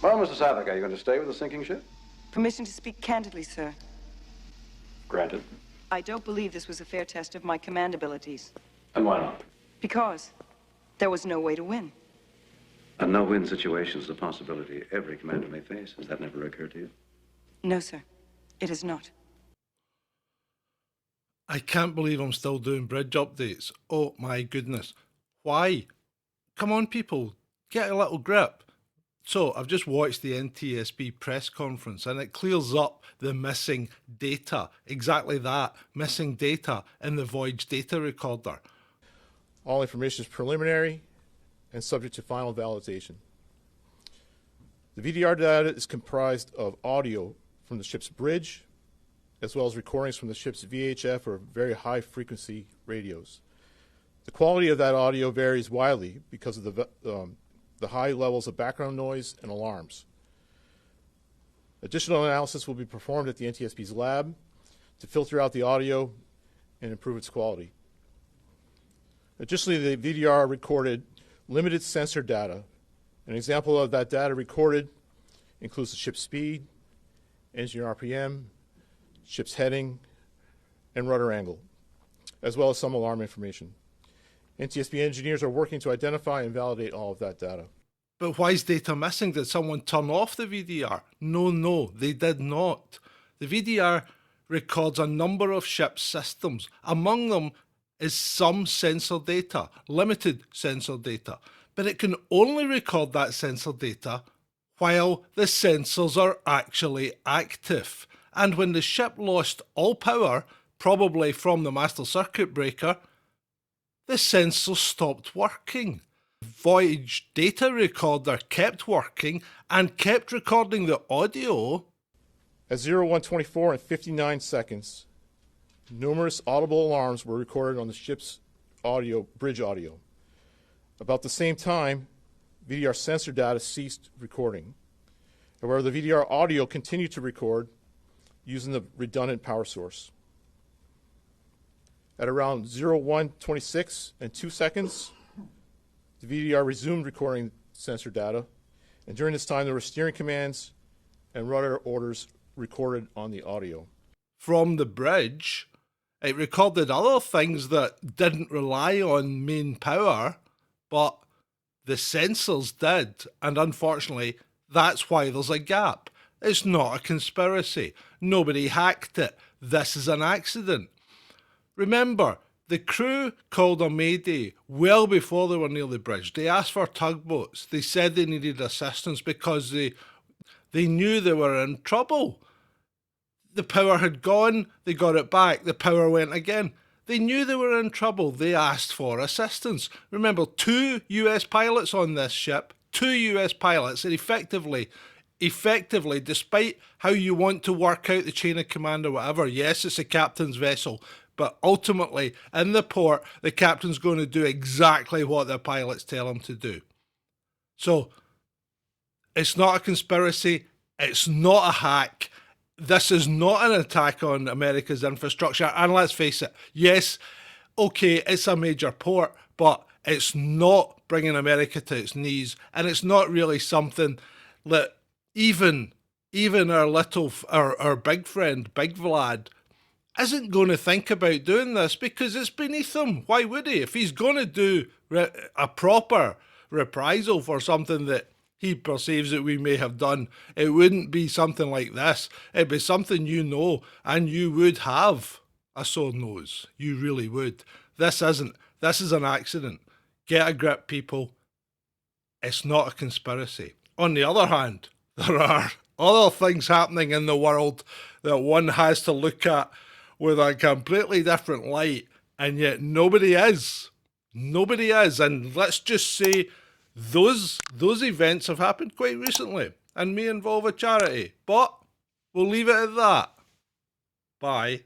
Well, Mr. Savick, are you going to stay with the sinking ship? Permission to speak candidly, sir. Granted. I don't believe this was a fair test of my command abilities. And why not? Because there was no way to win. A no-win situation is a possibility every commander may face. Has that never occurred to you? No, sir. It has not. I can't believe I'm still doing bridge updates. Oh my goodness. Why? Come on, people. Get a little grip. So, I've just watched the Ntsb press conference and it clears up the missing data. Exactly that. Missing data in the Voyage data recorder. All information is preliminary and subject to final validation. The VDR data is comprised of audio from the ship's bridge, as well as recordings from the ship's VHF or very high frequency radios. The quality of that audio varies widely because of the high levels of background noise and alarms. Additional analysis will be performed at the NTSB's lab to filter out the audio and improve its quality. Additionally, the VDR recorded limited sensor data. An example of that data recorded includes the ship's speed, engine RPM, ship's heading, and rudder angle, as well as some alarm information. NTSB engineers are working to identify and validate all of that data. But why is data missing? Did someone turn off the VDR? No, they did not. The VDR records a number of ship systems. Among them is some sensor data, limited sensor data. But it can only record that sensor data while the sensors are actually active. And when the ship lost all power, probably from the master circuit breaker, the sensors stopped working. Voyage data recorder kept working and kept recording the audio. At 0124 and 59 seconds, numerous audible alarms were recorded on the ship's audio, bridge audio. About the same time, VDR sensor data ceased recording. However, the VDR audio continued to record using the redundant power source. At around 0126 and 2 seconds, the VDR resumed recording sensor data, and during this time there were steering commands and rudder orders recorded on the audio. From the bridge, it recorded other things that didn't rely on main power, but the sensors did, and unfortunately that's why there's a gap. It's not a conspiracy. Nobody hacked it. This is an accident. Remember, the crew called a mayday well before they were near the bridge. They asked for tugboats. They said they needed assistance because they knew they were in trouble. The power had gone, they got it back, the power went again. They knew they were in trouble. They asked for assistance. Remember, 2 US pilots on this ship, 2 US pilots, and effectively, despite how you want to work out the chain of command or whatever, yes, it's a captain's vessel, but ultimately, in the port, the captain's going to do exactly what the pilots tell him to do. So, it's not a conspiracy. It's not a hack. This is not an attack on America's infrastructure. And let's face it, yes, okay, it's a major port, but it's not bringing America to its knees. And it's not really something that even our big friend, Big Vlad, isn't going to think about doing this because it's beneath him. Why would he? If he's going to do a proper reprisal for something that he perceives that we may have done, it wouldn't be something like this. It'd be something you know, and you would have a sore nose. You really would. This isn't. This is an accident. Get a grip, people. It's not a conspiracy. On the other hand, there are other things happening in the world that one has to look at with a completely different light, and yet nobody is. Nobody is. And let's just say those events have happened quite recently and may involve a charity. But we'll leave it at that. Bye.